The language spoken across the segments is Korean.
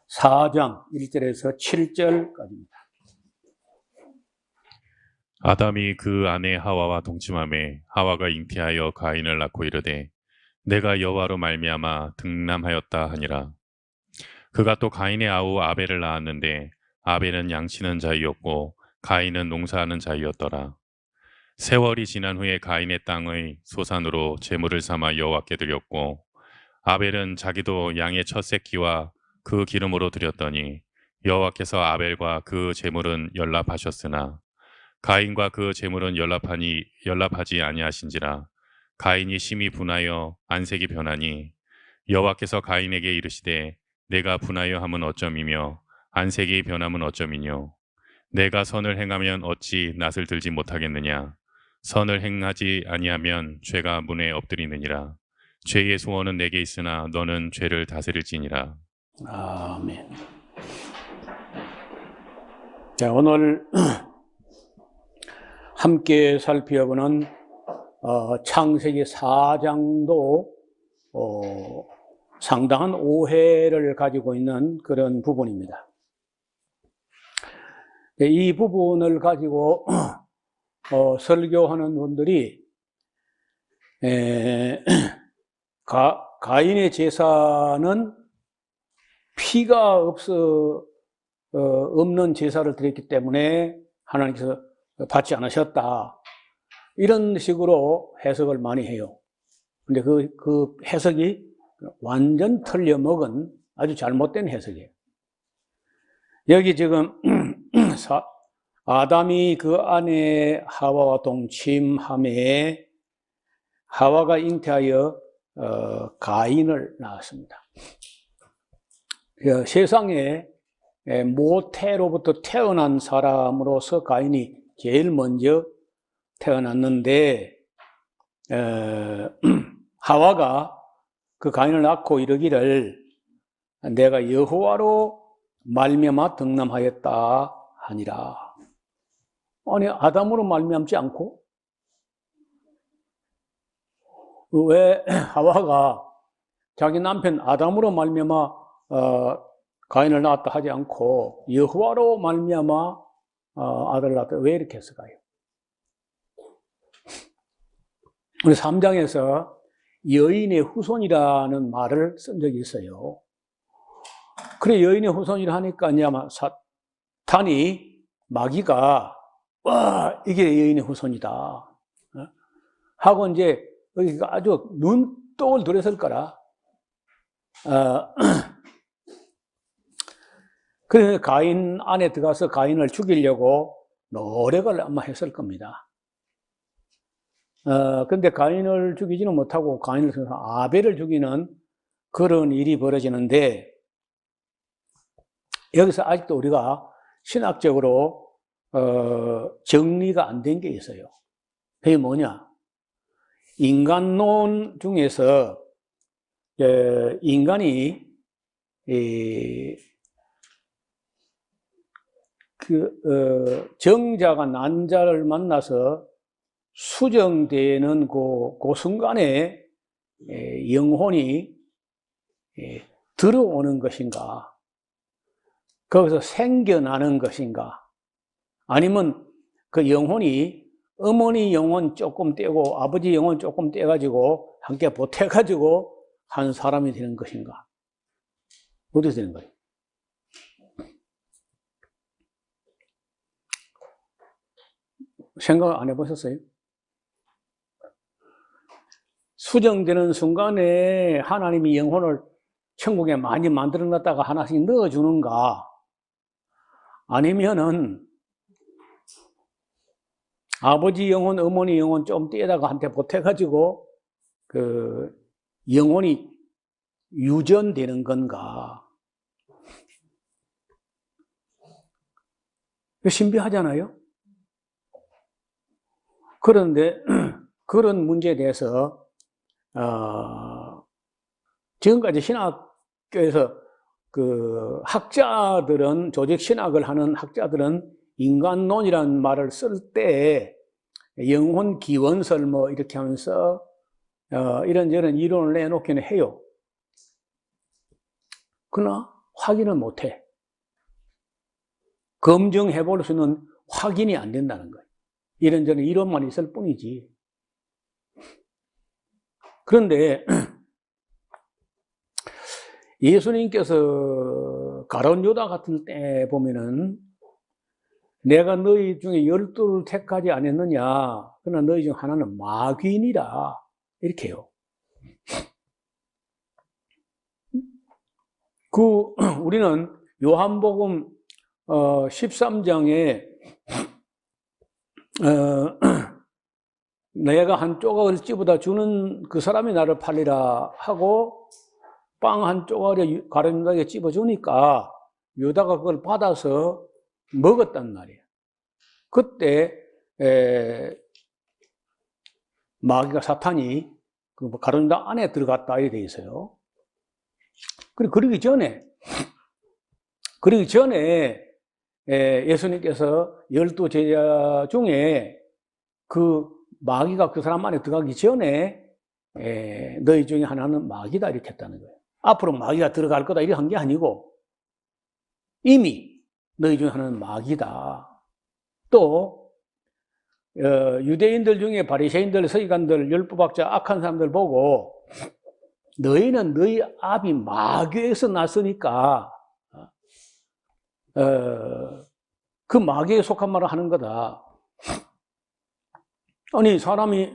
4장 1절에서 7절까지입니다. 아담이 그 아내 하와와 동침하매 하와가 잉태하여 가인을 낳고 이르되 내가 여호와로 말미암아 등남하였다 하니라. 그가 또 가인의 아우 아벨을 낳았는데 아벨은 양치는 자이었고 가인은 농사하는 자이었더라. 세월이 지난 후에 가인의 땅의 소산으로 제물을 삼아 여호와께 드렸고 아벨은 자기도 양의 첫 새끼와 그 기름으로 드렸더니 여호와께서 아벨과 그 제물은 연락하셨으나 가인과 그 제물은 연락하지 아니하신지라. 가인이 심히 분하여 안색이 변하니 여호와께서 가인에게 이르시되 내가 분하여 함은 어쩌미며 안색이 변함은 어쩌미뇨. 내가 선을 행하면 어찌 낯을 들지 못하겠느냐. 선을 행하지 아니하면 죄가 문에 엎드리느니라. 죄의 소원은 내게 있으나 너는 죄를 다스릴지니라. 아멘. 자, 오늘 함께 살펴보는 창세기 4장도 상당한 오해를 가지고 있는 그런 부분입니다. 이 부분을 가지고 설교하는 분들이 가인의 제사는 피가 없는 제사를 드렸기 때문에 하나님께서 받지 않으셨다. 이런 식으로 해석을 많이 해요. 근데 그 해석이 완전 틀려먹은 아주 잘못된 해석이에요. 여기 지금 아담이 그 아내 하와와 동침함에 하와가 잉태하여 가인을 낳았습니다. 세상에 모태로부터 태어난 사람으로서 가인이 제일 먼저 태어났는데 하와가 그 가인을 낳고 이르기를 내가 여호와로 말미암아 등남하였다 하니라. 아니, 아담으로 말미암지 않고 왜 하와가 자기 남편 아담으로 말미암아 가인을 낳았다 하지 않고 여호와로 말미암아 아들을 낳았다. 왜 이렇게 했을까요? 우리 3장에서 여인의 후손이라는 말을 쓴 적이 있어요. 그래, 여인의 후손이라 하니까 이제 아마 사탄이 마귀가 와, 이게 여인의 후손이다 하고 이제 여기가 아주 눈독을 들였을 거라. 그래서 가인 안에 들어가서 가인을 죽이려고 노력을 아마 했을 겁니다. 근데 가인을 죽이지는 못하고 가인을 통해서 아벨을 죽이는 그런 일이 벌어지는데 여기서 아직도 우리가 신학적으로 정리가 안 된 게 있어요. 그게 뭐냐? 인간론 중에서 인간이 정자가 난자를 만나서 수정되는 그 순간에 영혼이 들어오는 것인가? 거기서 생겨나는 것인가? 아니면 그 영혼이 어머니 영혼 조금 떼고 아버지 영혼 조금 떼가지고 함께 보태가지고 한 사람이 되는 것인가? 어떻게 되는 거예요? 생각 안 해보셨어요? 수정되는 순간에 하나님이 영혼을 천국에 많이 만들어 놨다가 하나씩 넣어주는가? 아니면은 아버지 영혼, 어머니 영혼 좀 떼다가 한테 보태가지고 그 영혼이 유전되는 건가? 신비하잖아요? 그런데 그런 문제에 대해서 지금까지 신학교에서 그 학자들은, 조직 신학을 하는 학자들은 인간론이라는 말을 쓸 때 영혼 기원설 뭐 이렇게 하면서 이런저런 이론을 내놓기는 해요. 그러나 확인을 못해. 검증해 볼 수는 확인이 안 된다는 거예요. 이런저런 이론만 있을 뿐이지. 그런데 예수님께서 가룟 유다 같은 때 보면은 내가 너희 중에 12를 택하지 않았느냐. 그러나 너희 중 하나는 마귀니라. 이렇게 해요. 우리는 요한복음 13장에 내가 한 조각을 집어다 주는 그 사람이 나를 팔리라 하고 빵 한 조각을 가룟 유다에게 집어주니까 유다가 그걸 받아서 먹었단 말이에요. 그때 마귀가 사탄이 그 가룟 유다 안에 들어갔다 이렇게 돼 있어요. 그러기 전에 예수님께서 12 제자 중에 그 마귀가 그 사람 안에 들어가기 전에 너희 중에 하나는 마귀다 이렇게 했다는 거예요. 앞으로 마귀가 들어갈 거다 이렇게 한 게 아니고 이미 너희 중에 하나는 마귀다. 또 유대인들 중에 바리새인들, 서기관들, 율법학자, 악한 사람들 보고 너희는 너희 아비 마귀에서 났으니까 그 마귀에 속한 말을 하는 거다. 아니 사람이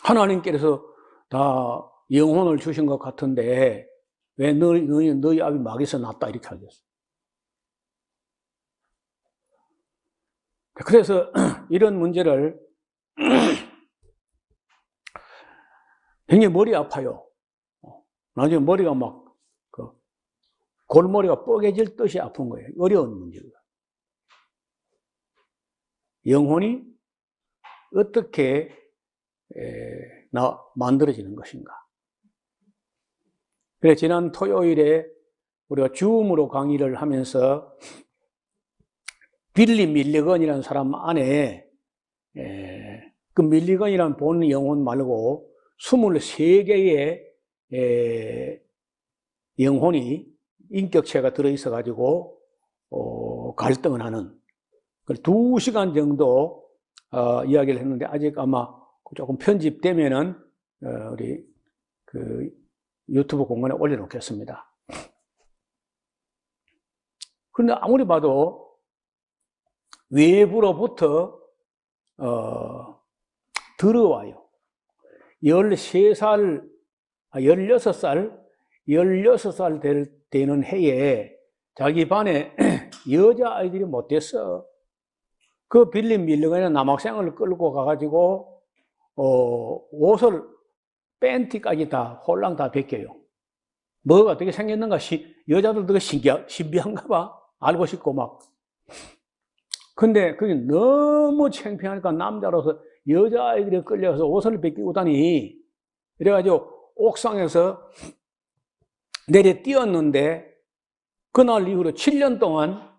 하나님께서 다 영혼을 주신 것 같은데 왜 너희 아비 마귀에서 났다 이렇게 하겠어. 그래서 이런 문제를 굉장히 머리 아파요. 나중에 머리가 막 골머리가 뻐개질 듯이 아픈 거예요. 어려운 문제가. 영혼이 어떻게 만들어지는 것인가. 그래서 지난 토요일에 우리가 줌으로 강의를 하면서 빌리 밀리건이라는 사람 안에 그 밀리건이라는 본 영혼 말고 23개의 영혼이 인격체가 들어있어 가지고 갈등을 하는 2시간 정도 이야기를 했는데 아직 아마 조금 편집되면은 우리 그 유튜브 공간에 올려놓겠습니다. 그런데 아무리 봐도 외부로부터 들어와요. 16살 되는 해에 자기 반에 여자아이들이 못 됐어. 그 빌린 밀리건의 남학생을 끌고 가가지고 옷을 팬티까지 다 홀랑 다 벗겨요. 뭐가 어떻게 생겼는가 여자들도 신비한가 봐. 알고 싶고 막. 근데 그게 너무 창피하니까 남자로서 여자아이들이 끌려서 옷을 벗기고 다니. 이래가지고 옥상에서 내려 뛰었는데 그날 이후로 7년 동안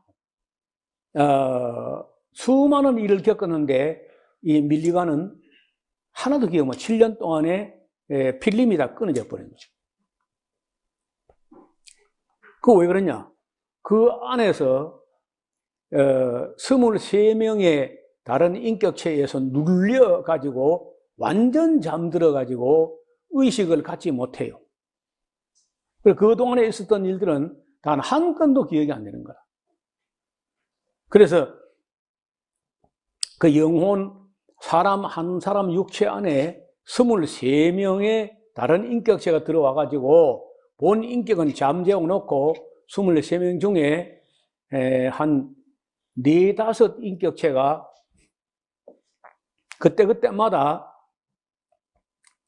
수많은 일을 겪었는데 이 밀리건은 하나도 기억 못. 7년 동안에 필름이 다 끊어져 버린 거죠. 그거 왜 그러냐? 그 안에서 23명의 다른 인격체에서 눌려가지고 완전 잠들어가지고 의식을 갖지 못해요. 그 동안에 있었던 일들은 단 한 건도 기억이 안 되는 거야. 그래서 그 영혼, 한 사람 육체 안에 23명의 다른 인격체가 들어와가지고 본 인격은 잠재워 놓고 23명 중에 한 4-5 인격체가 그때마다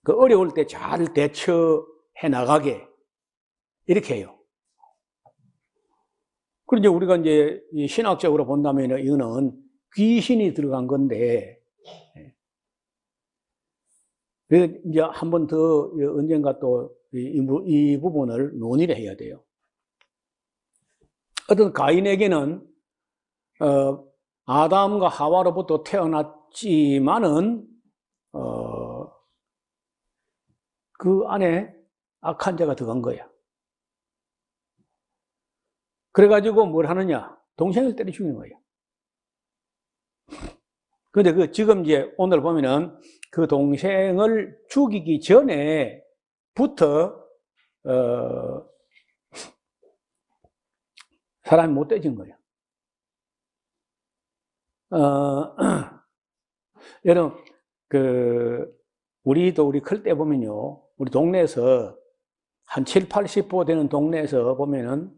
그 어려울 때 잘 대처해 나가게 이렇게 해요. 그런데 우리가 이제 신학적으로 본다면 이거는 귀신이 들어간 건데, 이제 한 번 더 언젠가 또 이 부분을 논의를 해야 돼요. 어떤 가인에게는 아담과 하와로부터 태어났지만은 그 안에 악한 자가 들어간 거야. 그래가지고 뭘 하느냐? 동생을 때려 죽이는 거예요. 근데 그 지금 이제 오늘 보면은 그 동생을 죽이기 전에부터 사람이 못돼진 거예요. 여러분 우리도 우리 클 때 보면요, 우리 동네에서 한 7, 80보 되는 동네에서 보면은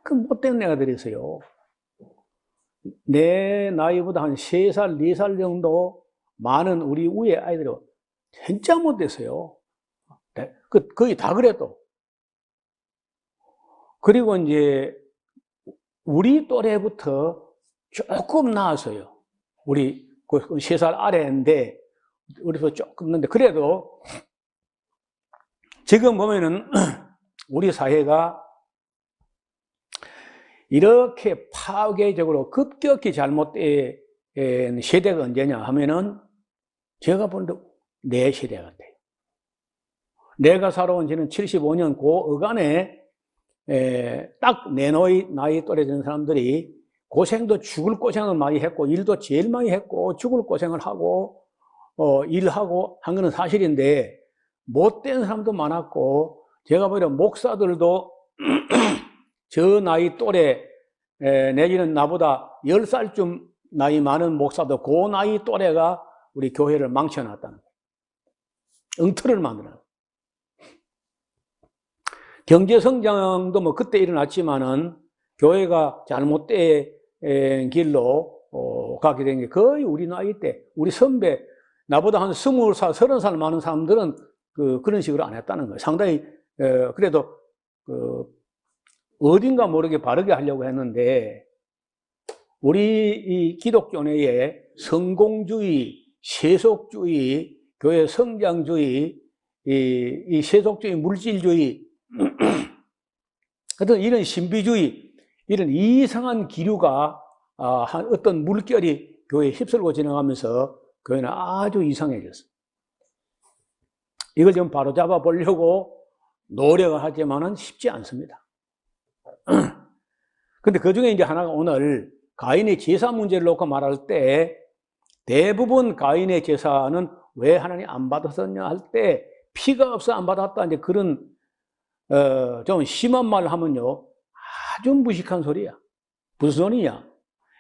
그 못된 애가들이 있어요. 내 나이보다 한 3살, 4살 정도 많은 우리 위에 아이들이 진짜 못됐어요. 거의 다 그래도. 그리고 이제 우리 또래부터 조금 나았어요. 우리 3살 아래인데 우리도 조금 는데 그래도 지금 보면은 우리 사회가 이렇게 파괴적으로 급격히 잘못된 세대가 언제냐 하면은 제가 보는데 내 세대 같아요. 내가 살아온 지는 75년 그 어간에 딱 내 나이 또래 되는 사람들이 고생도 죽을 고생을 많이 했고 일도 제일 많이 했고 죽을 고생을 하고 일하고 한 거는 사실인데 못된 사람도 많았고 제가 보기에 목사들도 저 나이 또래 내지는 나보다 10살쯤 나이 많은 목사도 그 나이 또래가 우리 교회를 망쳐놨다는 거예요. 엉터리를 만들어놨어요. 경제성장도 뭐 그때 일어났지만은 교회가 잘못된 길로 가게 된 게 거의 우리 나이 때, 우리 선배, 나보다 한 20살, 30살 많은 사람들은 그런 식으로 안 했다는 거예요. 상당히, 그래도, 어딘가 모르게 바르게 하려고 했는데, 우리 이 기독교 내에 성공주의, 세속주의, 교회 성장주의, 이 세속주의, 물질주의, 하여튼 이런 신비주의, 이런 이상한 기류가 어떤 물결이 교회에 휩쓸고 지나가면서 교회는 아주 이상해졌어요. 이걸 좀 바로잡아 보려고 노력을 하지만은 쉽지 않습니다. 근데 그 중에 이제 하나가 오늘 가인의 제사 문제를 놓고 말할 때 대부분 가인의 제사는 왜 하나님 안 받았었냐 할 때 피가 없어 안 받았다 이제 그런 좀 심한 말을 하면요 아주 무식한 소리야. 무슨 소리냐?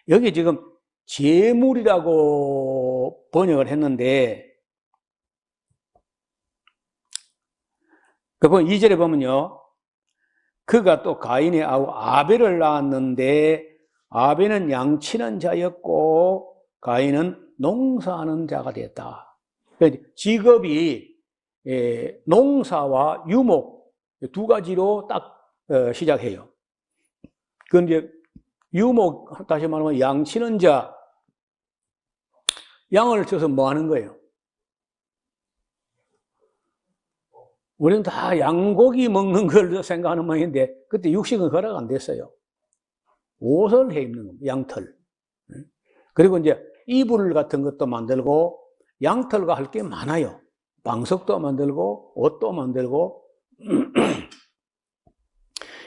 여기 지금 제물이라고 번역을 했는데 그 2절에 보면요 그가 또 가인의 아우 아벨을 낳았는데 아벨은 양치는 자였고 가인은 농사하는 자가 됐다. 직업이 농사와 유목 두 가지로 딱 시작해요. 그런데 유목 다시 말하면 양치는 자, 양을 쳐서 뭐 하는 거예요? 우리는 다 양고기 먹는 걸 생각하는 모양인데 그때 육식은 허락 안 됐어요. 옷을 해 입는 겁니다. 양털. 그리고 이제 이불 같은 것도 만들고 양털과 할 게 많아요. 방석도 만들고 옷도 만들고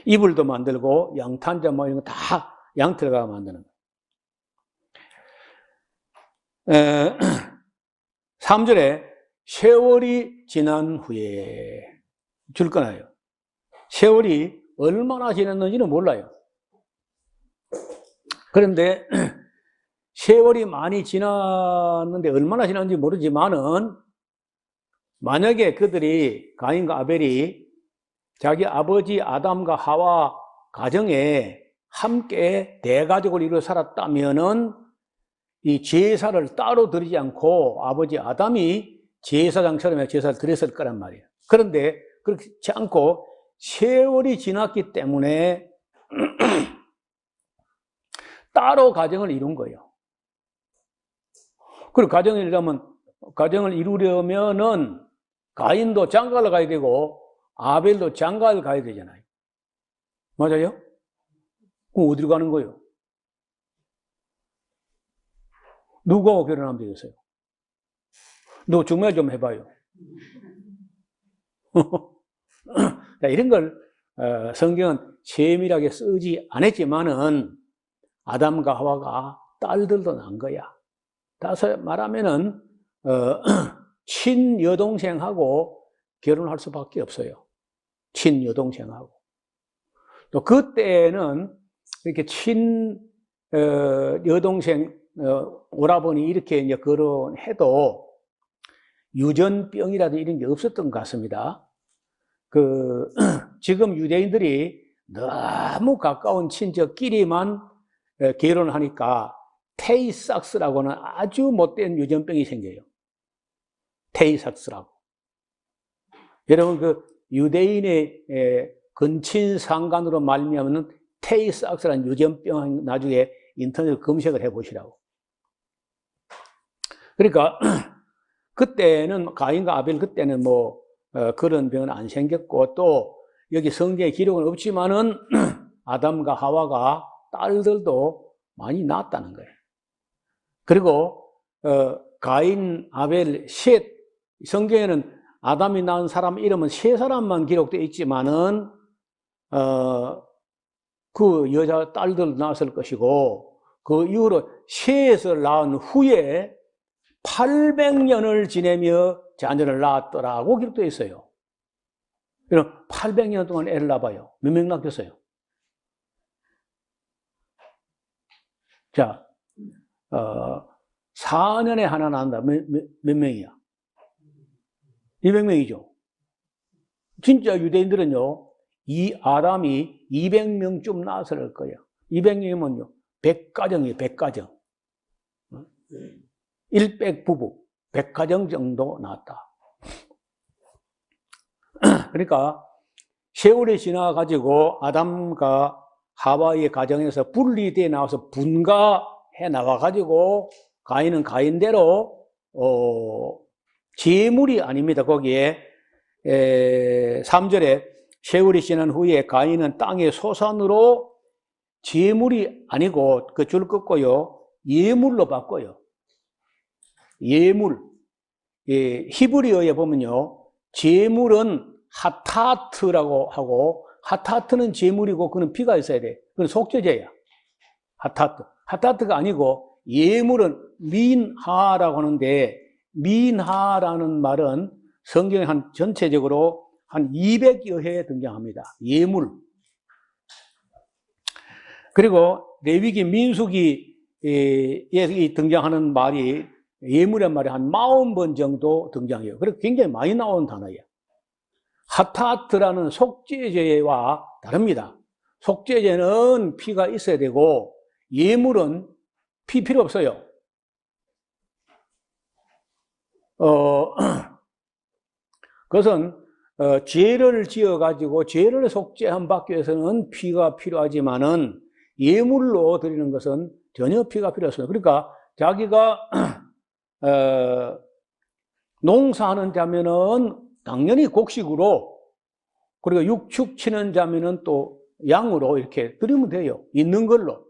이불도 만들고 양탄자 뭐 이런 거 다 양털과 만드는 거예요. 3절에 세월이 지난 후에 줄 거나요? 세월이 얼마나 지났는지는 몰라요. 그런데 세월이 많이 지났는데 얼마나 지났는지 모르지만은 만약에 그들이 가인과 아벨이 자기 아버지 아담과 하와 가정에 함께 대가족을 이루어 살았다면은 이 제사를 따로 드리지 않고 아버지 아담이 제사장처럼 제사를 드렸을 거란 말이에요. 그런데 그렇지 않고 세월이 지났기 때문에 따로 가정을 이룬 거예요. 그리고 가정을 이루려면은 가인도 장가를 가야 되고 아벨도 장가를 가야 되잖아요. 맞아요? 그럼 어디로 가는 거예요? 누구하고 결혼하면 되겠어요? 너 정말 좀 해봐요. 자, 이런 걸 성경은 세밀하게 쓰지 않았지만은 아담과 하와가 딸들도 난 거야. 다시 말하면은 친여동생하고 결혼할 수밖에 없어요. 친여동생하고. 또 그때는 이렇게 여동생 오라버니 이렇게 이제 결혼해도 유전병이라도 이런 게 없었던 것 같습니다. 지금 유대인들이 너무 가까운 친척끼리만 결혼하니까 테이삭스라고는 아주 못된 유전병이 생겨요. 테이삭스라고. 여러분 유대인의 근친상간으로 말미암는 테이삭스라는 유전병 나중에 인터넷 검색을 해보시라고. 그러니까 그때는 가인과 아벨 그때는 뭐 그런 병은 안 생겼고 또 여기 성경에 기록은 없지만은 아담과 하와가 딸들도 많이 낳았다는 거예요. 그리고 가인, 아벨, 셋 성경에는 아담이 낳은 사람 이름은 세 사람만 기록되어 있지만은 그 여자 딸들 낳았을 것이고 그 이후로 셋을 낳은 후에 800년을 지내며 자녀를 낳았더라고 기록되어 있어요. 그럼 800년 동안 애를 낳아봐요. 몇 명 낳겠어요? 자, 4년에 하나 낳는다. 몇 명이야? 200명이죠. 진짜 유대인들은요, 이 아담이 200명쯤 낳았을 거예요. 200명이면요, 100가정이에요, 100가정. 100 부부, 100가정 정도 낳았다. 그러니까 세월이 지나가지고 아담과 하와의 가정에서 분리되어 나와서 분가해 나와가지고 가인은 가인대로 제물이 아닙니다. 거기에 3절에 세월이 지난 후에 가인은 땅의 소산으로 제물이 아니고 그 줄 긋고요 예물로 바꿔요. 예물. 히브리어에 보면요 제물은 하타트라고 하고 하타트는 제물이고 그는 피가 있어야 돼. 그건 속죄제야. 하타트가 아니고 예물은 민하라고 하는데 민하라는 말은 성경에 전체적으로 한 200여 회에 등장합니다. 예물. 그리고 레위기 민수기에 등장하는 말이 예물의 말이 한 40번 정도 등장해요. 그래서 굉장히 많이 나온 단어예요. 하타트라는 속죄제와 다릅니다. 속죄제는 피가 있어야 되고 예물은 피 필요 없어요. 그것은 죄를 지어가지고 죄를 속죄한 받기 위해서는 피가 필요하지만은 예물로 드리는 것은 전혀 피가 필요 없어요. 그러니까 자기가 농사하는 자면은 당연히 곡식으로, 그리고 육축 치는 자면은 또 양으로 이렇게 드리면 돼요. 있는 걸로.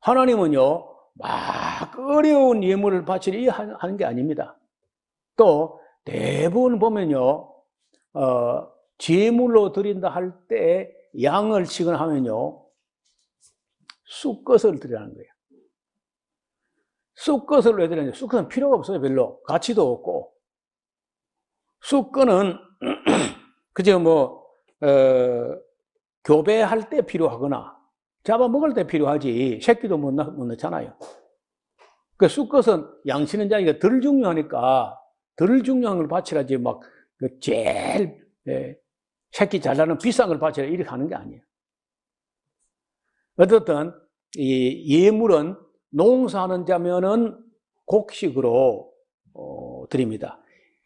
하나님은요, 막 어려운 예물을 바치려 하는 게 아닙니다. 또 대부분 보면요, 제물로 드린다 할 때 양을 치거나 하면요, 쑥것을 드리라는 거예요. 쑥것을 왜 드리냐면 쑥것은 필요가 없어요. 별로 가치도 없고. 쑥거는 그저 교배할 때 필요하거나 잡아먹을 때 필요하지 새끼도 못 넣잖아요. 그 쑥것은 양치는 자기가 덜 중요하니까 덜 중요한 걸 바치라지 제일 새끼 잘 나는 비싼 걸 바치라 이렇게 하는 게 아니에요. 어쨌든 이 예물은 농사하는 자면은 곡식으로 드립니다.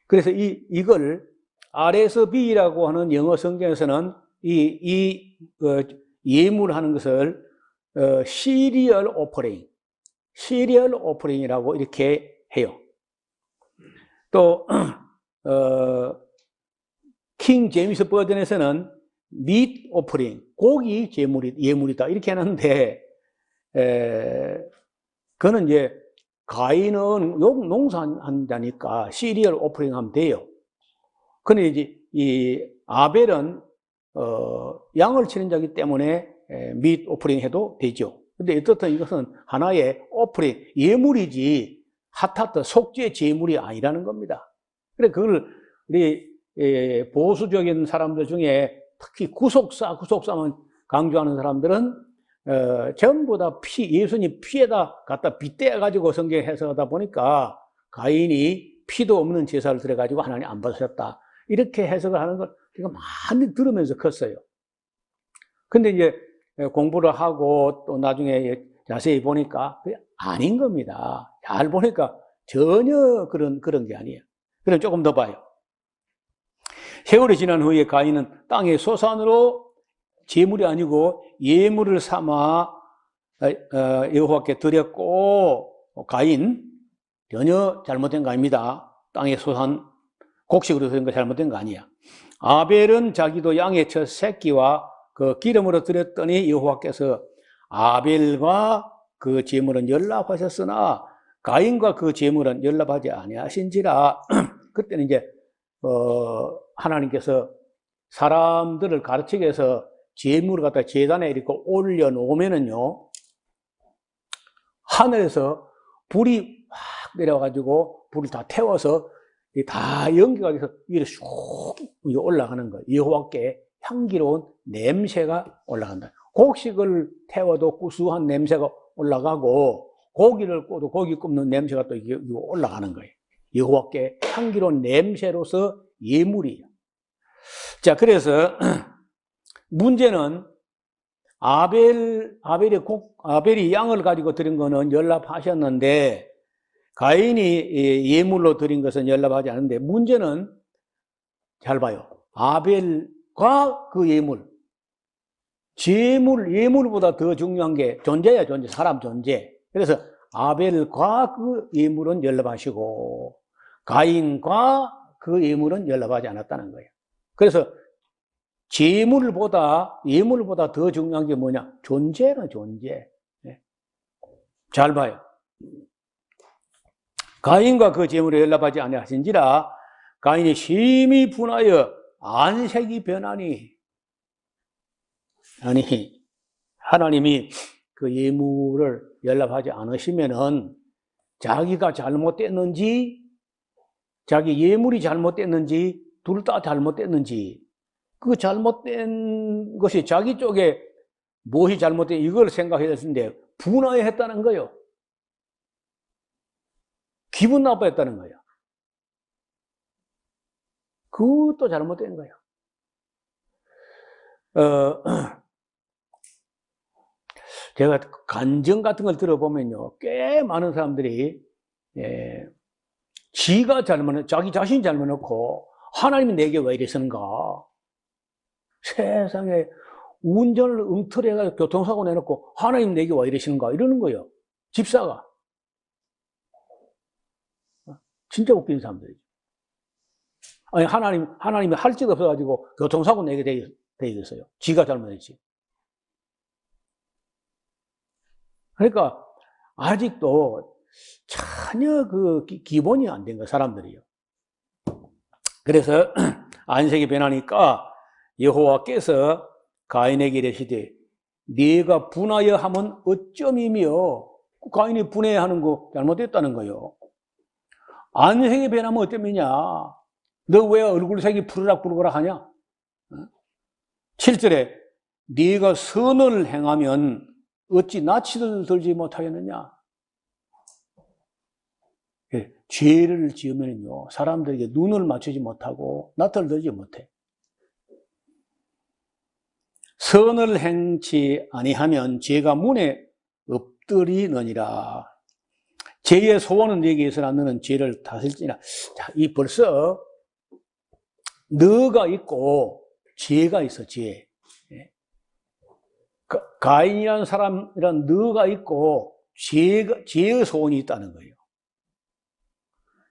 그래서 이걸 RSV라고 하는 영어 성경에서는 예물하는 것을 시리얼 오퍼링이라고 이렇게 해요. 또 킹 제임스 버전에서는 meat offering, 고기 예물이다 이렇게 하는데 그거는 이제 가인은 농사한다니까 시리얼 오퍼링 하면 돼요. 근데 이제 이 아벨은 양을 치는 자이기 때문에 밋 오프링 해도 되죠. 근데 어떻든 이것은 하나의 오프링, 예물이지 하타트 속죄 제물이 아니라는 겁니다. 그래, 그걸 우리 보수적인 사람들 중에 특히 구속사만 강조하는 사람들은 전부 다 예수님 피에다 갖다 빗대가지고 성경 해석하다 보니까 가인이 피도 없는 제사를 드려가지고 하나님 안 받으셨다. 이렇게 해석을 하는 걸 제가 많이 들으면서 컸어요. 근데 이제 공부를 하고 또 나중에 자세히 보니까 그게 아닌 겁니다. 잘 보니까 전혀 그런 게 아니에요. 그럼 조금 더 봐요. 세월이 지난 후에 가인은 땅의 소산으로 제물이 아니고 예물을 삼아 여호와께 드렸고, 가인 전혀 잘못된 거 아닙니다. 땅의 소산 곡식으로 드린 거 잘못된 거 아니야. 아벨은 자기도 양의 첫 새끼와 그 기름으로 드렸더니 여호와께서 아벨과 그 제물은 연락하셨으나 가인과 그 제물은 연락하지 아니하신지라. 그때는 이제 하나님께서 사람들을 가르치기 위해서 제물을 갖다 제단에 이렇게 올려놓으면은요, 하늘에서 불이 확 내려가지고 불을 다 태워서 다 연기가 돼서 위로 쑥 올라가는 거예요. 여호와께 향기로운 냄새가 올라간다. 곡식을 태워도 구수한 냄새가 올라가고, 고기를 구워도 고기 굽는 냄새가 또 올라가는 거예요. 여호와께 향기로운 냄새로서 예물이에요. 자, 그래서 문제는 아벨이 양을 가지고 드린 거는 연락하셨는데 가인이 예물로 드린 것은 연락하지 않는데, 문제는 잘 봐요. 아벨과 그 예물보다 더 중요한 게 존재야, 존재. 사람 존재. 그래서 아벨과 그 예물은 연락하시고 가인과 그 예물은 연락하지 않았다는 거예요. 그래서 예물보다 더 중요한 게 뭐냐? 존재는 존재. 잘 봐요. 가인과 그 제물에 연락하지 아니하신지라 가인이 심히 분하여 안색이 변하니. 아니, 하나님이 그 예물을 연락하지 않으시면은 자기가 잘못됐는지, 자기 예물이 잘못됐는지, 둘 다 잘못됐는지, 그 잘못된 것이 자기 쪽에 무엇이 잘못된 이걸 생각해야 되는데 분하했다는 거예요. 기분 나빠했다는 거예요. 그것도 잘못된 거예요. 제가 간증 같은 걸 들어보면요, 꽤 많은 사람들이 자기 자신이 잘못했고 하나님이 내게 왜 이러시는가, 세상에 운전을 엉터리해가지고 교통사고 내놓고 하나님 내게 왜 이러시는가 이러는 거예요. 집사가. 진짜 웃기는 사람들이죠. 아니, 하나님이 할 짓 없어가지고 교통사고 내게 되겠어요. 지가 잘못했지. 그러니까 아직도 전혀 그 기본이 안 된 거예요, 사람들이요. 그래서 안색이 변하니까 여호와께서 가인에게 이르시되 네가 분하여 하면 어쩌이며, 가인이 분해하는 거 잘못됐다는 거예요. 안색이 변하면 어쩌면냐, 너 왜 얼굴색이 푸르락푸르락 하냐? 7절에 네가 선을 행하면 어찌 낯을 들지 못하겠느냐? 죄를 지으면요, 사람들에게 눈을 맞추지 못하고 낯을 들지 못해. 선을 행치 아니하면 죄가 문에 엎드리느니라. 죄의 소원은 네게 있으나 너는 죄를 다스릴지니라. 자, 이 벌써 너가 있고 죄가 있어, 죄. 가인이라는 사람이란 너가 있고 죄의 소원이 있다는 거예요.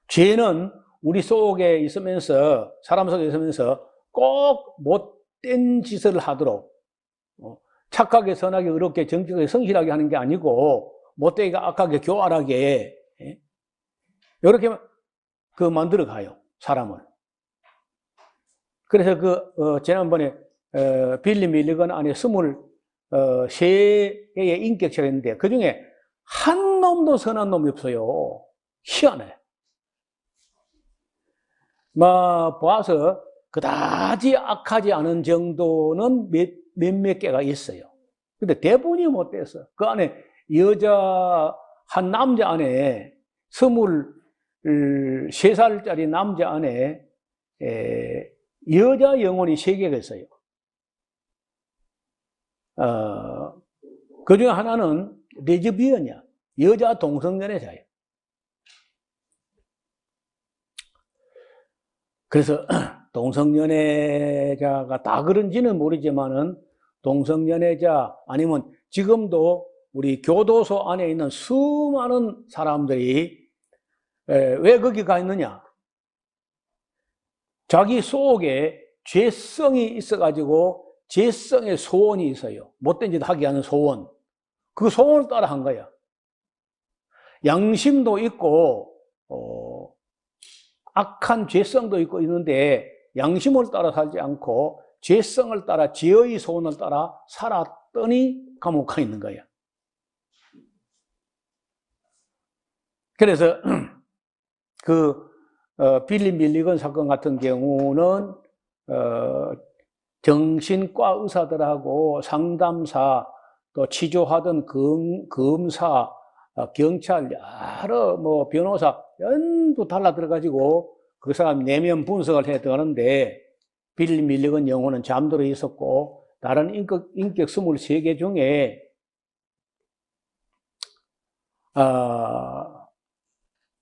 죄는 우리 속에 있으면서, 사람 속에 있으면서 꼭 못된 짓을 하도록, 착하게, 선하게, 의롭게, 정직하게, 성실하게 하는 게 아니고 못되게, 악하게, 교활하게 이렇게 만들어 가요, 사람을. 그래서 지난번에 빌리 밀리건 안에 23개의 인격체가 있는데 그 중에 한 놈도 선한 놈이 없어요. 희한해. 봐서 그다지 악하지 않은 정도는 몇몇 개가 있어요. 근데 대부분이 못됐어. 그 안에 한 남자 안에 23살짜리 남자 안에 여자 영혼이 3개가 있어요. 그 중에 하나는 레즈비언이야. 여자 동성연애자예요. 그래서 동성연애자가 다 그런지는 모르지만은 동성연애자 아니면 지금도 우리 교도소 안에 있는 수많은 사람들이 왜 거기 가 있느냐? 자기 속에 죄성이 있어가지고 죄성의 소원이 있어요. 못된 짓 하게 하는 소원. 그 소원을 따라 한 거야. 양심도 있고 악한 죄성도 있고 있는데 양심을 따라 살지 않고 죄성을 따라 죄의 소원을 따라 살았더니 감옥 가 있는 거야. 그래서 빌리 밀리건 사건 같은 경우는 정신과 의사들하고 상담사 또 치료하던 검사, 경찰, 여러 변호사 전부 달라들어가지고 그 사람 내면 분석을 해 들어가는데 빌리 밀리건 영혼은 잠들어 있었고 다른 인격 23개 중에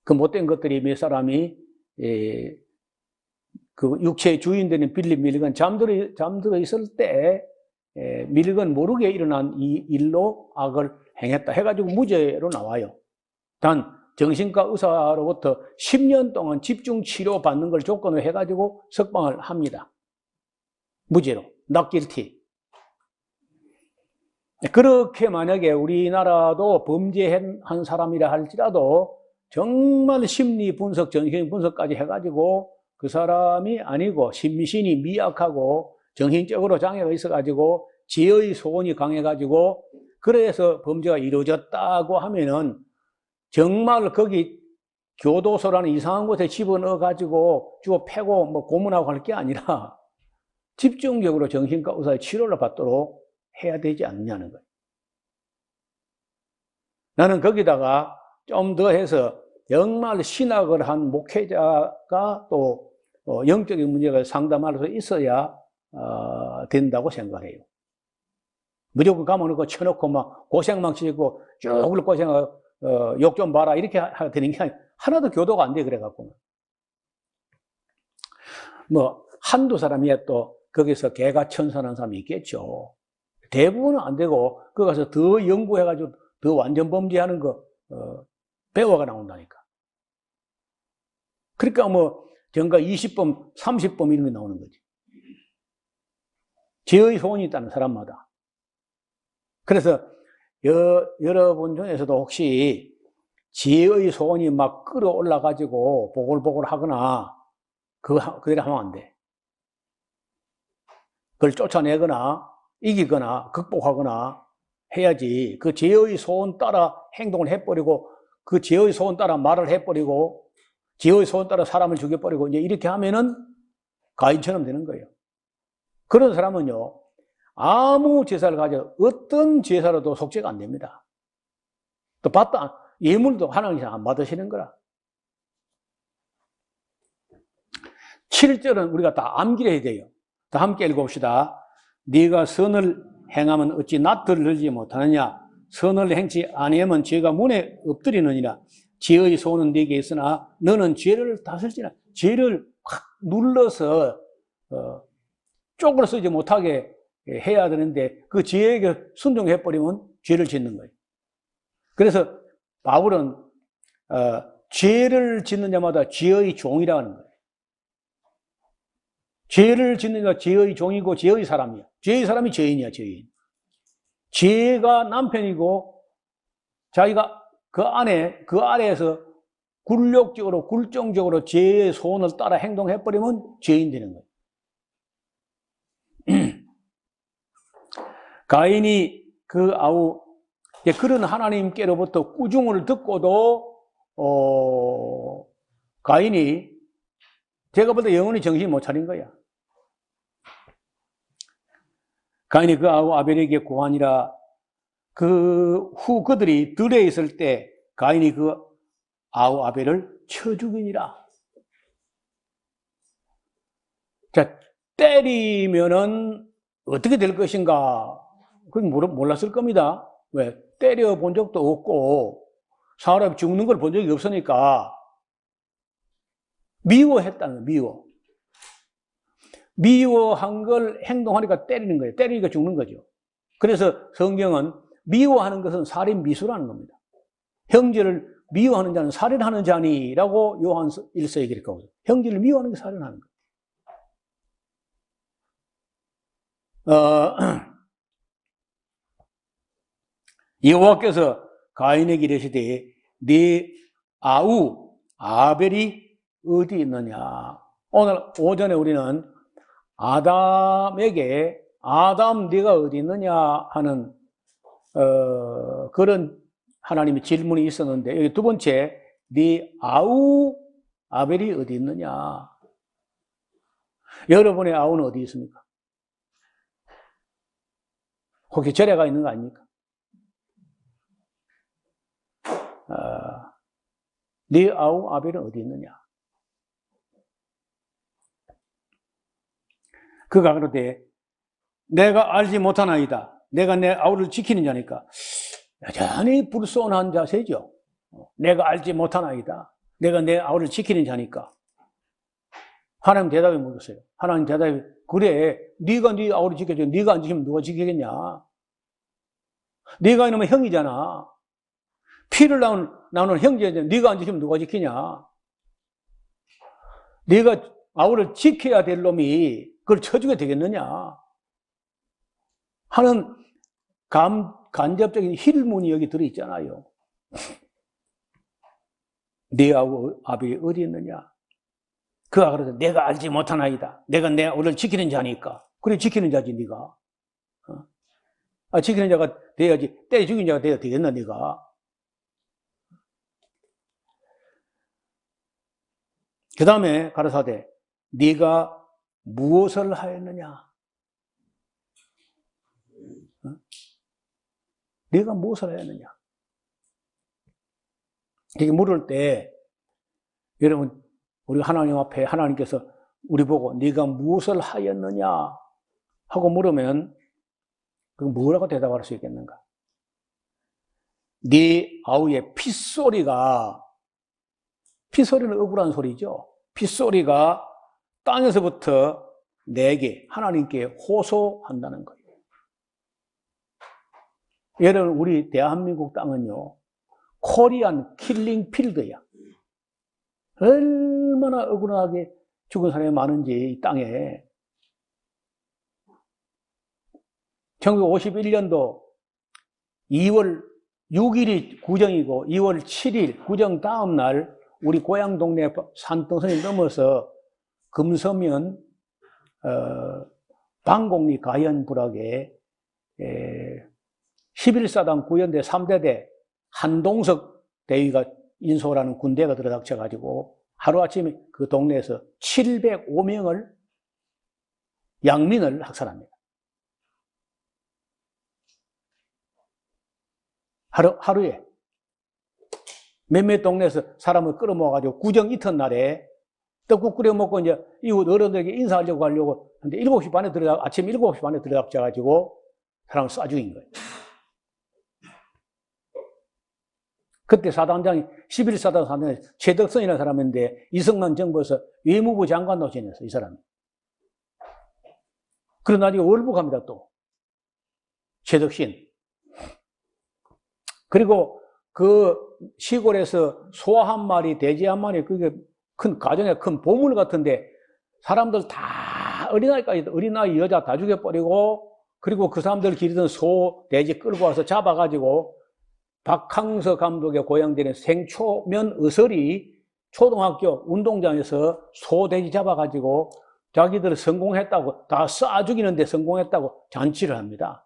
그 못된 것들이 몇 사람이 그 육체의 주인되는 빌리 밀리건 잠들어 있을 때 밀리건 모르게 일어난 이 일로 악을 행했다 해가지고 무죄로 나와요. 단 정신과 의사로부터 10년 동안 집중 치료 받는 걸 조건으로 해가지고 석방을 합니다. 무죄로. not guilty. 그렇게 만약에 우리나라도 범죄한 사람이라 할지라도 정말 심리 분석, 정신 분석까지 해가지고 그 사람이 아니고 심신이 미약하고 정신적으로 장애가 있어가지고 죄의 소원이 강해가지고 그래서 범죄가 이루어졌다고 하면은 정말 거기 교도소라는 이상한 곳에 집어넣어가지고 주워 패고 고문하고 할 게 아니라 집중적으로 정신과 의사의 치료를 받도록 해야 되지 않느냐는 거예요. 나는 거기다가 좀 더 해서 정말 신학을 한 목회자가 또 영적인 문제가 상담할 수 있어야 된다고 생각해요. 무조건 가면 그 쳐놓고 막 고생만 치고 쭉 고생하고 욕 좀 봐라 이렇게 되는 게 아니라 하나도 교도가 안 돼 그래갖고 한두 사람이야 또 거기서 개가 천선한 사람이 있겠죠. 대부분은 안 되고 거기 가서 더 연구해가지고 더 완전 범죄하는 거 배워가 나온다니까. 그러니까 전가 20범, 30범 이런 게 나오는 거지. 죄의 소원이 있다는 사람마다. 그래서 여러분 중에서도 혹시 죄의 소원이 막 끌어올라가지고 보글보글 하거나 그대로 하면 안 돼. 그걸 쫓아내거나 이기거나 극복하거나 해야지. 그 죄의 소원 따라 행동을 해버리고 그 죄의 소원 따라 말을 해버리고 죄의 소원 따라 사람을 죽여버리고 이제 이렇게 하면은 가인처럼 되는 거예요. 그런 사람은요 아무 제사를 가져 어떤 제사로도 속죄가 안 됩니다. 또 예물도 하나님이 안 받으시는 거라. 7절은 우리가 다 암기를 해야 돼요. 다 함께 읽어봅시다. 네가 선을 행하면 어찌 낫들을 늘지 못하느냐. 선을 행치 아니하면 죄가 문에 엎드리느니라. 죄의 소원은 네게 있으나 너는 죄를 다스리지나. 죄를 확 눌러서 쪽으로 쓰지 못하게 해야 되는데 그 죄에게 순종해버리면 죄를 짓는 거예요. 그래서 바울은 죄를 짓는 자마다 죄의 종이라고 하는 거예요. 죄를 짓는 자가 죄의 종이고 죄의 사람이야. 죄의 사람이 죄인이야, 죄인. 죄가 남편이고 자기가 그 아래에서 굴종적으로 죄의 소원을 따라 행동해버리면 죄인 되는 거예요. 가인이 그 아우, 그런 하나님께로부터 꾸중을 듣고도, 가인이 제가 볼 때 영원히 정신 못 차린 거야. 가인이 그 아우 아벨에게 고하니라. 그 후 그들이 들에 있을 때 가인이 그 아우 아벨을 쳐 죽이니라. 자, 때리면은 어떻게 될 것인가? 그건 몰랐을 겁니다. 왜? 때려 본 적도 없고 사람이 죽는 걸 본 적이 없으니까 미워했다는 거예요. 미워한 걸 행동하니까 때리는 거예요. 때리니까 죽는 거죠. 그래서 성경은 미워하는 것은 살인 미수라는 겁니다. 형제를 미워하는 자는 살인하는 자니라고 요한 1서에 그렇게 하거든요. 형제를 미워하는 게 살인하는 거예요. 여호와께서 가인에게 이르시되 네 아우 아벨이 어디 있느냐. 오늘 오전에 우리는 아담에게 아담 네가 어디 있느냐 하는 그런 하나님의 질문이 있었는데 여기 두 번째 네 아우 아벨이 어디 있느냐. 여러분의 아우는 어디 있습니까? 혹시 절에 가 있는 거 아닙니까? 네 아우 아벨은 어디 있느냐. 그가 그러되 내가 알지 못하나이다. 내가 내 아우를 지키는 자니까. 여전히 불손한 자세죠. 내가 알지 못하나이다. 내가 내 아우를 지키는 자니까. 하나님 대답이 뭐겠어요? 하나님 대답이 그래 네가 네 아우를 지켜줘. 네가 안 지키면 누가 지키겠냐. 네가 이놈의 형이잖아. 피를 나누는 형제인데 네가 안 지키면 누가 지키냐. 네가 아우를 지켜야 될 놈이 그걸 쳐주게 되겠느냐 하는 간접적인 힐문이 여기 들어있잖아요. 네 아우 아벨이 어디 있느냐. 그가 그러죠. 내가 알지 못하나이다. 내가 내 아우를 지키는 자니까. 그래 지키는 자지 네가. 지키는 자가 돼야지. 때려 죽인 자가 돼야 되겠나 네가. 그 다음에 가라사대 네가 무엇을 하였느냐. 네가 무엇을 하였느냐. 이렇게 물을 때 여러분 우리 하나님 앞에 하나님께서 우리 보고 네가 무엇을 하였느냐 하고 물으면 그 뭐라고 대답할 수 있겠는가. 네 아우의 핏소리는 억울한 소리죠. 핏소리가 땅에서부터 내게 하나님께 호소한다는 거예요. 여러분 우리 대한민국 땅은요 코리안 킬링 필드야. 얼마나 억울하게 죽은 사람이 많은지 이 땅에. 1951년도 2월 6일이 구정이고 2월 7일 구정 다음 날 우리 고향 동네 산등선이 넘어서 금서면 방곡리 가현부락에 11사단 구연대 3대대 한동석 대위가 인소라는 군대가 들어닥쳐가지고 하루아침에 그 동네에서 705명을 양민을 학살합니다. 하루에 몇몇 동네에서 사람을 끌어모아가지고 구정 이튿날에 떡국 끓여 먹고 이제 이웃 어른들에게 인사하려고 하려고 하는데 아침 7시 반에 들어닥쳐가지고 사람을 쏴 죽인 거예요. 그때 사단장이 11사단 사단에 최덕선이라는 사람인데 이승만 정부에서 외무부 장관도 지냈어, 이 사람이. 그러고 나중에 월북합니다, 또. 최덕신. 그리고 그 시골에서 소 한 마리, 돼지 한 마리, 그게 큰 가정의 큰 보물 같은데 사람들 다 어린아이 여자 다 죽여버리고 그리고 그 사람들 기르던 소, 돼지 끌고 와서 잡아가지고 박항서 감독의 고향되는 생초면 의설이 초등학교 운동장에서 소, 돼지 잡아가지고 자기들 성공했다고 다 쏴 죽이는데 성공했다고 잔치를 합니다.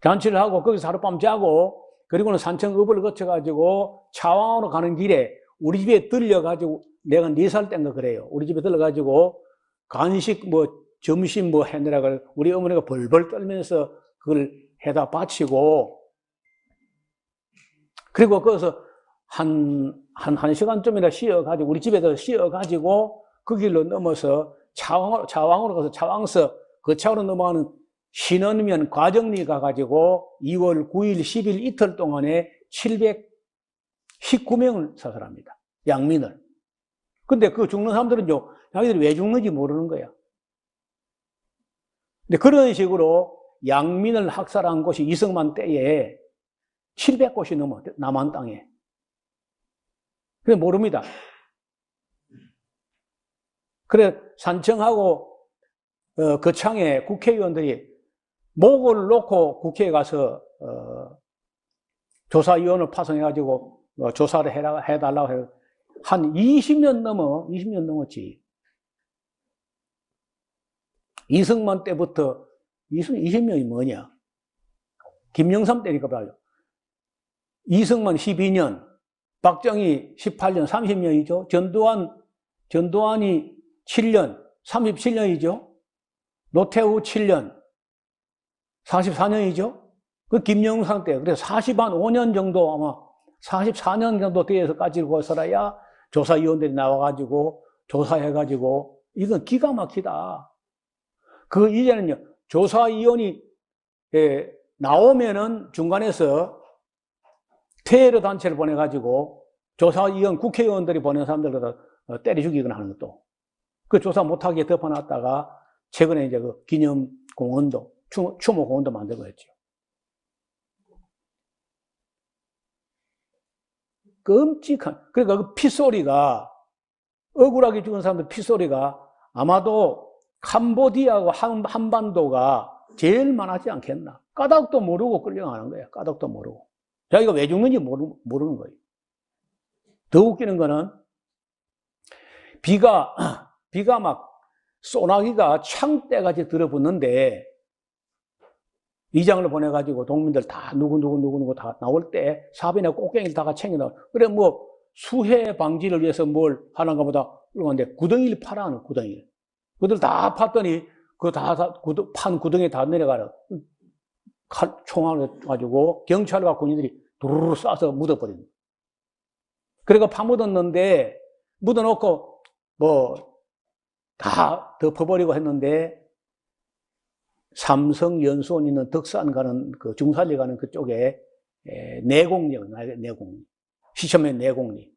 잔치를 하고 거기서 하룻밤 자고 그리고는 산청읍을 거쳐가지고 차왕으로 가는 길에 우리 집에 들려가지고 내가 4살 땐가 그래요. 우리 집에 들려가지고 간식 뭐 점심 뭐 해내라 그래. 우리 어머니가 벌벌 떨면서 그걸 해다 바치고 그리고 거기서 한 시간쯤이나 쉬어가지고 우리 집에서 쉬어가지고 그 길로 넘어서 차왕으로 가서 차왕서 그 차로 넘어가는 신원면 과정리 가가지고 2월 9일 10일 이틀 동안에 719명을 사살합니다. 양민을. 근데 그 죽는 사람들은요, 자기들이 왜 죽는지 모르는 거야. 근데 그런 식으로 양민을 학살한 곳이 이승만 때에 700곳이 넘어, 남한 땅에. 그래, 모릅니다. 그래, 산청하고, 거창에 국회의원들이 목을 놓고 국회에 가서, 조사위원을 파송해가지고, 조사를 해달라고 해서, 한 20년 넘었지. 이승만 때부터, 20년이 뭐냐? 김영삼 때니까 봐요. 이승만 12년, 박정희 18년, 30년이죠. 전두환이 7년, 37년이죠. 노태우 7년, 44년이죠. 그 김영삼 때, 그래서 45년 정도 아마 44년 정도 뒤에서까지 살아야 조사위원들이 나와가지고 조사해가지고 이건 기가 막히다. 그 이제는요 조사위원이 나오면은 중간에서 테러 단체를 보내가지고 조사위원 국회의원들이 보낸 사람들을 때려 죽이거나 하는 것도 그 조사 못하게 덮어놨다가 최근에 이제 그 기념공원도 추모공원도 만들고 했죠. 끔찍한 그러니까 그 피소리가 억울하게 죽은 사람들 피소리가 아마도 캄보디아하고 한반도가 제일 많았지 않겠나. 까닭도 모르고 끌려가는 거예요. 까닭도 모르고. 자기가 왜 죽는지 모르는 거예요. 더 웃기는 거는 비가 막 소나기가 창때같이 들어붙는데 이장을 보내가지고 동민들 다 누구 다 나올 때 사비나 꽃갱이를 다 챙겨놔. 그래 뭐 수해 방지를 위해서 뭘 하는가 보다 그러는데 구덩이를 파라는 구덩이. 그들 다 팠더니 그 판 구덩이에 다 내려가라. 총알을 가지고 경찰과 군인들이 두루루 쏴서 묻어버린. 그러니까 파묻었는데 묻어놓고 뭐 다 덮어버리고 했는데 삼성 연수원 있는 덕산 가는 그 중산리 가는 그쪽에 내곡리 시청면 내곡리.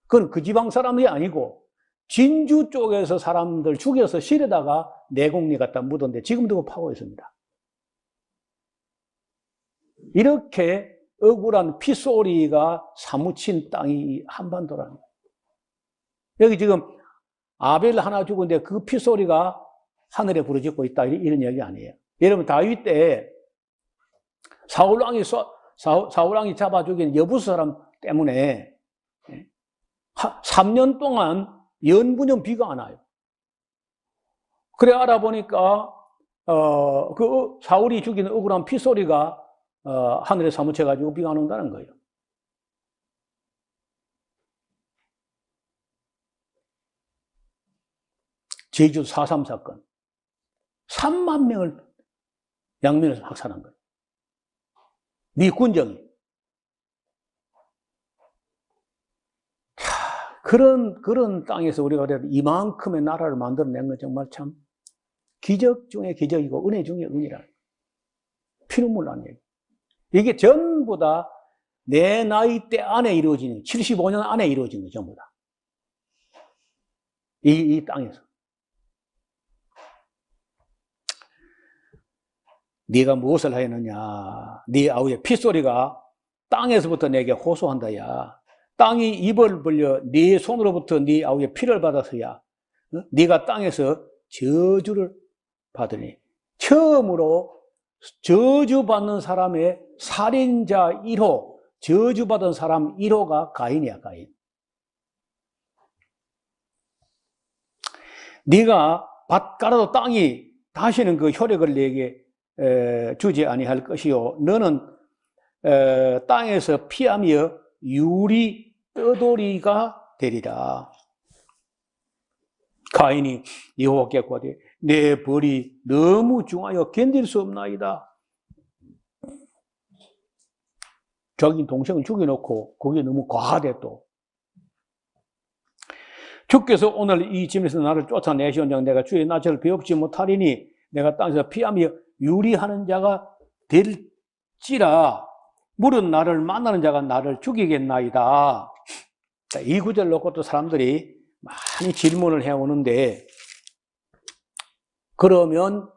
그건 그 지방 사람이 아니고 진주 쪽에서 사람들 죽여서 실에다가 내곡리 갖다 묻었는데 지금도 파고 있습니다. 이렇게 억울한 피소리가 사무친 땅이 한반도라는 거예요. 여기 지금 아벨 하나 죽었는데 그 피소리가 하늘에 부르짖고 있다 이런 얘기 아니에요. 여러분 다윗 때 사울왕이 잡아 죽인 여부수 사람 때문에 3년 동안 연분연 비가 안 와요. 그래 알아보니까 그 사울이 죽인 억울한 피소리가 하늘에 사무쳐가지고 비가 안 온다는 거예요. 제주 4.3 사건. 3만 명을 양면에서 학살한 거예요. 미 군정이. 그런 땅에서 우리가 이만큼의 나라를 만들어낸 건 정말 참 기적 중에 기적이고 은혜 중에 은혜라. 피눈물 나는 얘기. 이게 전부 다 내 나이 때 안에 이루어지는 75년 안에 이루어진 거 전부 다. 이 땅에서. 네가 무엇을 하였느냐. 네 아우의 핏소리가 땅에서부터 내게 호소한다. 야. 땅이 입을 벌려 네 손으로부터 네 아우의 피를 받아서야 네가 땅에서 저주를 받으니. 처음으로 저주받는 사람의 살인자 1호, 저주받은 사람 1호가 가인이야. 가인. 네가 밭 깔아도 땅이 다시는 그 효력을 내게 주지 아니할 것이요 너는 땅에서 피하며 유리 떠돌이가 되리라. 가인이 여호와께 고하되 내 벌이 너무 중하여 견딜 수 없나이다. 자기 동생을 죽여놓고 그게 너무 과하대 또. 주께서 오늘 이 집에서 나를 쫓아내시온즉 내가 주의 낯을 배웁지 못하리니 내가 땅에서 피하며 유리하는 자가 될지라 물은 나를 만나는 자가 나를 죽이겠나이다. 자, 이 구절 놓고 또 사람들이 많이 질문을 해오는데 그러면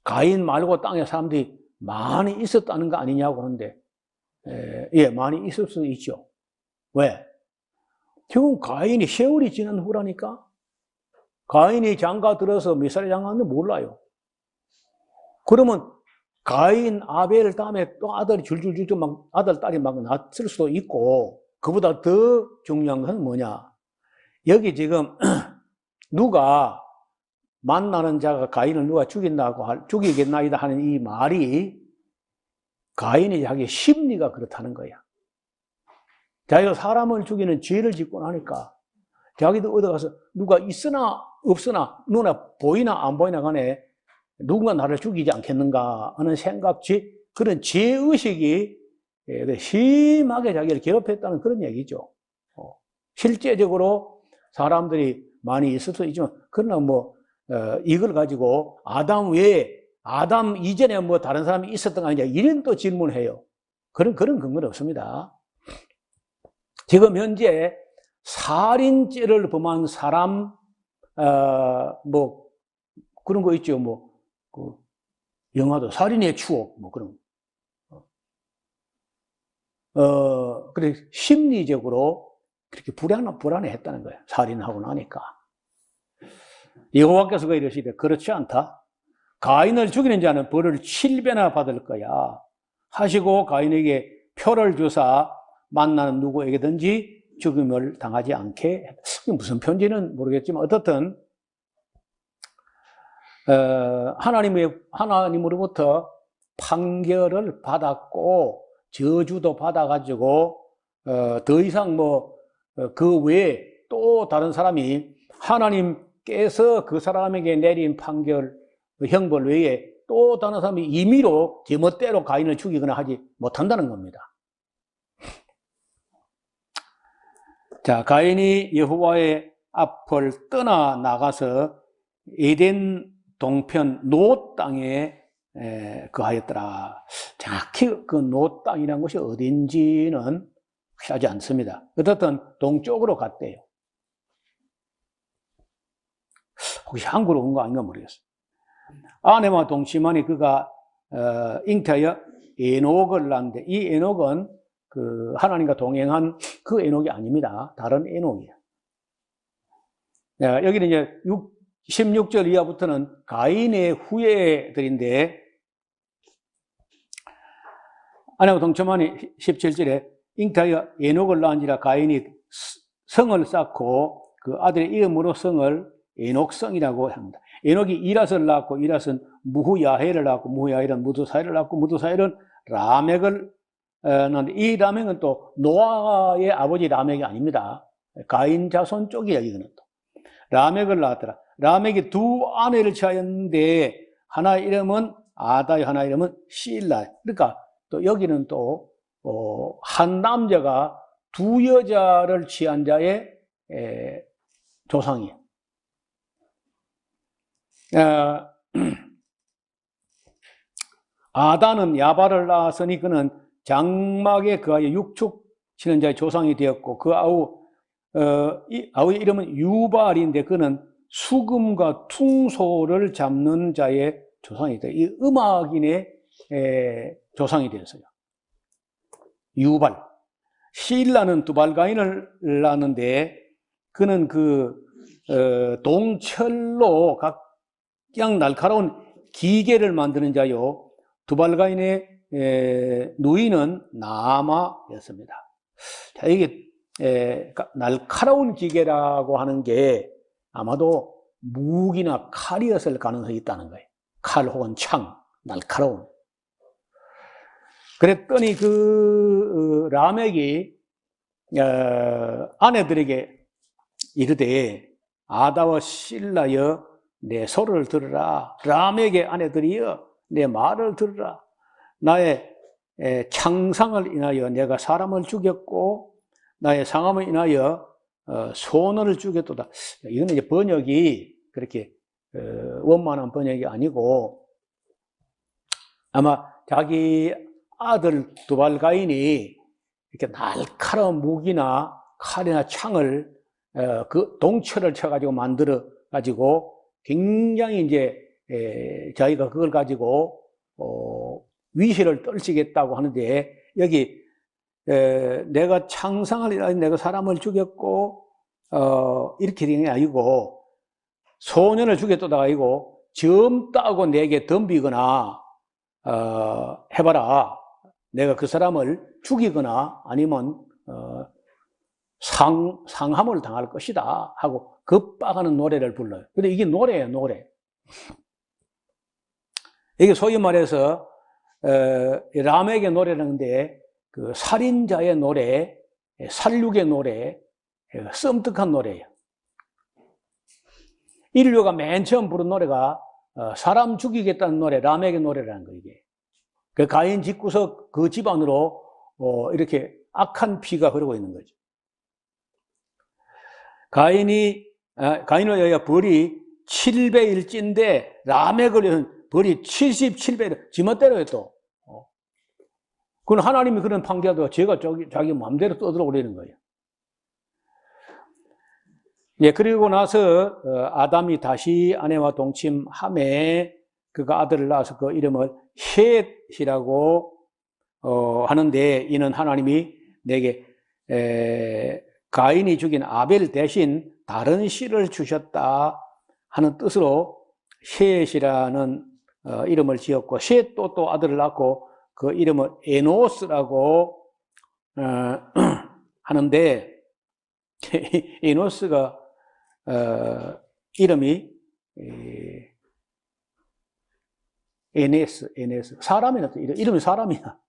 가인 말고 땅에 사람들이 많이 있었다는 거 아니냐고 하는데 예, 많이 있을 수 있죠. 왜? 지금 가인이 세월이 지난 후라니까. 가인이 장가 들어서 몇 살에 장가했는지 몰라요. 그러면 가인, 아벨 다음에 또 아들이 줄줄줄줄 막 아들, 딸이 막 낳았을 수도 있고 그보다 더 중요한 건 뭐냐? 여기 지금 누가 만나는 자가 가인을 누가 죽이겠나이다 하는 이 말이 가인이 자기 심리가 그렇다는 거야. 자기가 사람을 죽이는 죄를 짓고 나니까 자기도 어디 가서 누가 있으나 없으나 눈에 보이나 안 보이나 간에 누군가 나를 죽이지 않겠는가 하는 생각지 그런 죄의식이 심하게 자기를 괴롭혔다는 그런 얘기죠. 실제적으로 사람들이 많이 있을 수 있지만 그러나 이걸 가지고 아담 외에 아담 이전에 다른 사람이 있었던 거 아니냐 이런 또 질문을 해요. 그런 근거는 없습니다. 지금 현재 살인죄를 범한 사람 그런 거 있죠. 그 영화도 살인의 추억 그런 그래 심리적으로 그렇게 불안해했다는 거예요. 살인하고 나니까. 여호와께서 이르시되 그렇지 않다. 가인을 죽이는 자는 벌을 7배나 받을 거야 하시고 가인에게 표를 주사 만나는 누구에게든지 죽임을 당하지 않게 했다. 무슨 편지는 모르겠지만 어떻든 하나님으로부터 판결을 받았고 저주도 받아가지고 더 이상 그 외에 또 다른 사람이 하나님께서 그 사람에게 내린 판결 형벌 외에 또 다른 사람이 임의로 제멋대로 가인을 죽이거나 하지 못한다는 겁니다. 자, 가인이 여호와의 앞을 떠나 나가서 에덴 동편 노 땅에 거하였더라. 정확히 그 노 땅이라는 곳이 어딘지는 확실하지 않습니다. 어쨌든 동쪽으로 갔대요. 혹시 한국으로 온 거 아닌가 모르겠어요. 아내와 동침하니 그가 잉태하여 에녹을 낳는데 이 에녹은 그 하나님과 동행한 그 에녹이 아닙니다. 다른 에녹이에요. 여기는 이제 16절 이하부터는 가인의 후예들인데 아내와 동침하니 17절에 잉태하여 에녹을 낳은지라 가인이 성을 쌓고 그 아들의 이름으로 성을 에녹성이라고 합니다. 에녹이 이랏을 낳고 이랏은 무후야헬을 낳고 무후야헬은 무두사엘을 낳고 무두사엘은 라멕을 낳는데 이 라멕은 또 노아의 아버지 라멕이 아닙니다. 가인 자손 쪽이야 이거는 또. 라멕을 낳았더라. 라멕이 두 아내를 취하였는데 하나 이름은 아다요 하나 이름은 실라. 그러니까 또 여기는 또 한 남자가 두 여자를 취한 자의 조상이에요. 아다는 야발을 낳았으니 그는 장막에 그하여 육축 치는 자의 조상이 되었고 그 아우의 이름은 유발인데 그는 수금과 퉁소를 잡는 자의 조상이 되었어요. 이 음악인의 조상이 되었어요. 유발. 실라는 두발가인을 낳았는데 그는 동철로 각양 날카로운 기계를 만드는 자요. 두발가인의 누이는 나아마였습니다. 자, 이게 날카로운 기계라고 하는 게 아마도 무기나 칼이었을 가능성이 있다는 거예요. 칼 혹은 창. 날카로운. 그랬더니 라멕이 아내들에게 이르되 아다와 실라여 내 소를 들으라. 라멕의 아내들이여 내 말을 들으라. 나의 창상을 인하여 내가 사람을 죽였고 나의 상함을 인하여 소년을 죽였도다. 이거는 이제 번역이 그렇게 원만한 번역이 아니고 아마 자기 아들 두발가인이 이렇게 날카로운 무기나 칼이나 창을 그 동철을 쳐가지고 만들어 가지고 굉장히 이제 자기가 그걸 가지고 위세를 떨치겠다고 하는데 여기 내가 창상을 인하여 내가 사람을 죽였고 이렇게 된 게 아니고 소년을 죽였다가 아니고 젊다고 내게 덤비거나 해봐라. 내가 그 사람을 죽이거나 아니면 상함을 당할 것이다 하고 급박하는 노래를 불러요. 근데 이게 노래예요, 노래. 이게 소위 말해서 라멕의 노래라는데 그 살인자의 노래, 살육의 노래, 썸뜩한 노래예요. 인류가 맨 처음 부른 노래가 사람 죽이겠다는 노래, 라멕의 노래라는 거예요, 이게. 그 가인 집구석 그 집안으로 이렇게 악한 피가 흐르고 있는 거죠. 가인을 위하여 벌이 7배일진데 라멕을 위한 벌이 77배, 지멋대로예요 또. 그건 하나님이 그런 판결도 제가 자기 마음대로 떠들어 오르는 거예요. 예, 그리고 나서 아담이 다시 아내와 동침함에 그가 아들을 낳아서 그 이름을 셋이라고 하는데 이는 하나님이 내게 가인이 죽인 아벨 대신 다른 씨를 주셨다 하는 뜻으로 셋이라는 이름을 지었고 셋도 또 아들을 낳고 그 이름을 에노스라고 하는데 에노스가 이름이 에네스 사람이나 또 이름이 사람이야.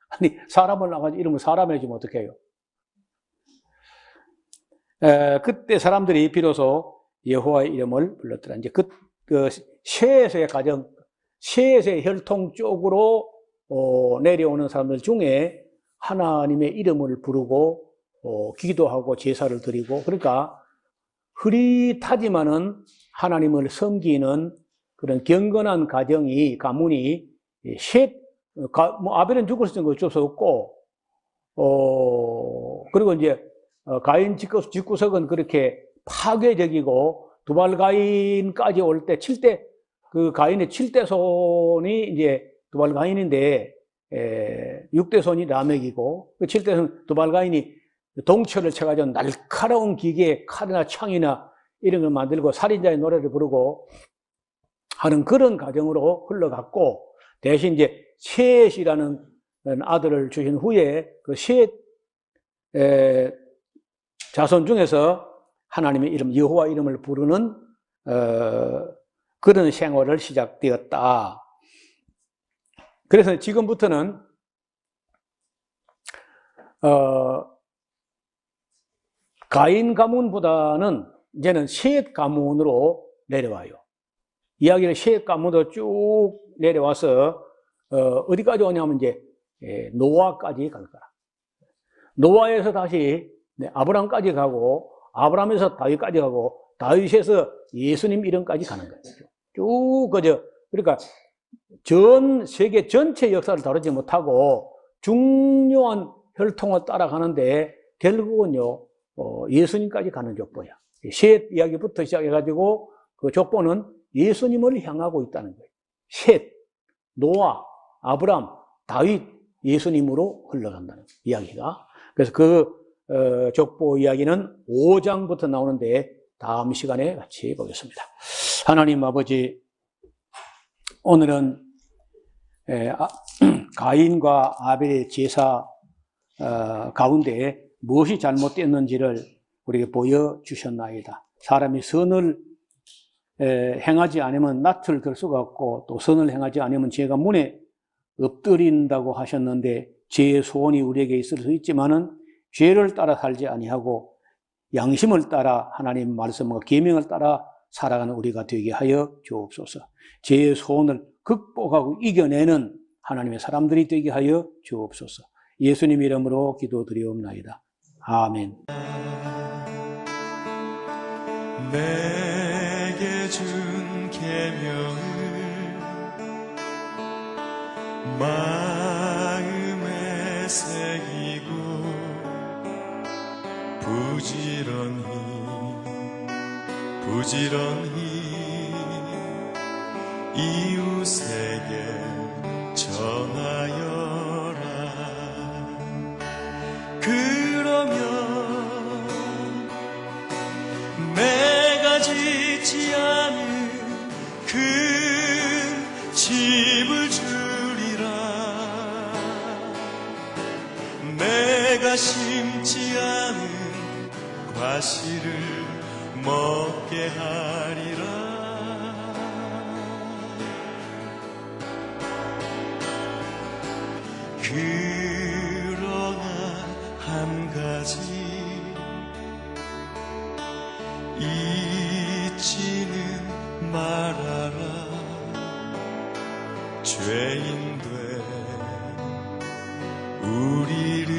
아니 사람을 낳아가지고 이름을 사람 해주면 어떡해요? 그때 사람들이 비로소 여호와의 이름을 불렀더라. 이제 그 셋의 가정, 셋의 혈통 쪽으로 내려오는 사람들 중에 하나님의 이름을 부르고 기도하고 제사를 드리고 그러니까 흐릿하지만은 하나님을 섬기는 그런 경건한 가문이 아벨은 죽었으니까 어쩔 수 없고 그리고 이제 가인 집구석은 그렇게 파괴적이고 두발가인까지 올 때 7대 그 가인의 7대 손이 이제 두발가인인데 6대 손이 라멕이고 그 7대 손 두발가인이 동철을 쳐가지고 날카로운 기계에 칼이나 창이나 이런 걸 만들고 살인자의 노래를 부르고 하는 그런 과정으로 흘러갔고 대신 이제 셋이라는 아들을 주신 후에 그 셋 자손 중에서 하나님의 이름 여호와 이름을 부르는 그런 생활을 시작되었다. 그래서 지금부터는 가인 가문보다는 이제는 셋 가문으로 내려와요. 이야기를 셋 가문으로 쭉 내려와서 어디까지 오냐면 이제 노아까지 갈 거라. 노아에서 다시 아브람까지 가고 아브람에서 다윗까지 가고 다윗에서 예수님 이름까지 가는 거예요. 쭉 그저 그러니까 전 세계 전체 역사를 다루지 못하고 중요한 혈통을 따라가는데 결국은요 예수님까지 가는 족보야. 셋 이야기부터 시작해가지고 그 족보는 예수님을 향하고 있다는 거예요. 셋, 노아, 아브람, 다윗, 예수님으로 흘러간다는 이야기가. 그래서 그 족보 이야기는 5장부터 나오는데 다음 시간에 같이 보겠습니다. 하나님 아버지, 오늘은 가인과 아벨의 제사 가운데 무엇이 잘못됐는지를 우리에게 보여주셨나이다. 사람이 선을 행하지 않으면 낯을 들 수가 없고 또 선을 행하지 않으면 죄가 문에 엎드린다고 하셨는데 죄의 소원이 우리에게 있을 수 있지만은 죄를 따라 살지 아니하고 양심을 따라 하나님 말씀과 계명을 따라 살아가는 우리가 되게 하여 주옵소서. 죄의 소원을 극복하고 이겨내는 하나님의 사람들이 되게 하여 주옵소서. 예수님 이름으로 기도드리옵나이다. 아멘. 내게 준 계명을 마음에 새기고 부지런히 이웃에게 전하여라. 그러면 내가 짓지 않은 큰 집을 주리라. 내가 심지 않은 과실을 먹게 하리라. 그러나 한 가지 잊지는 말아라. 죄인 된 우리를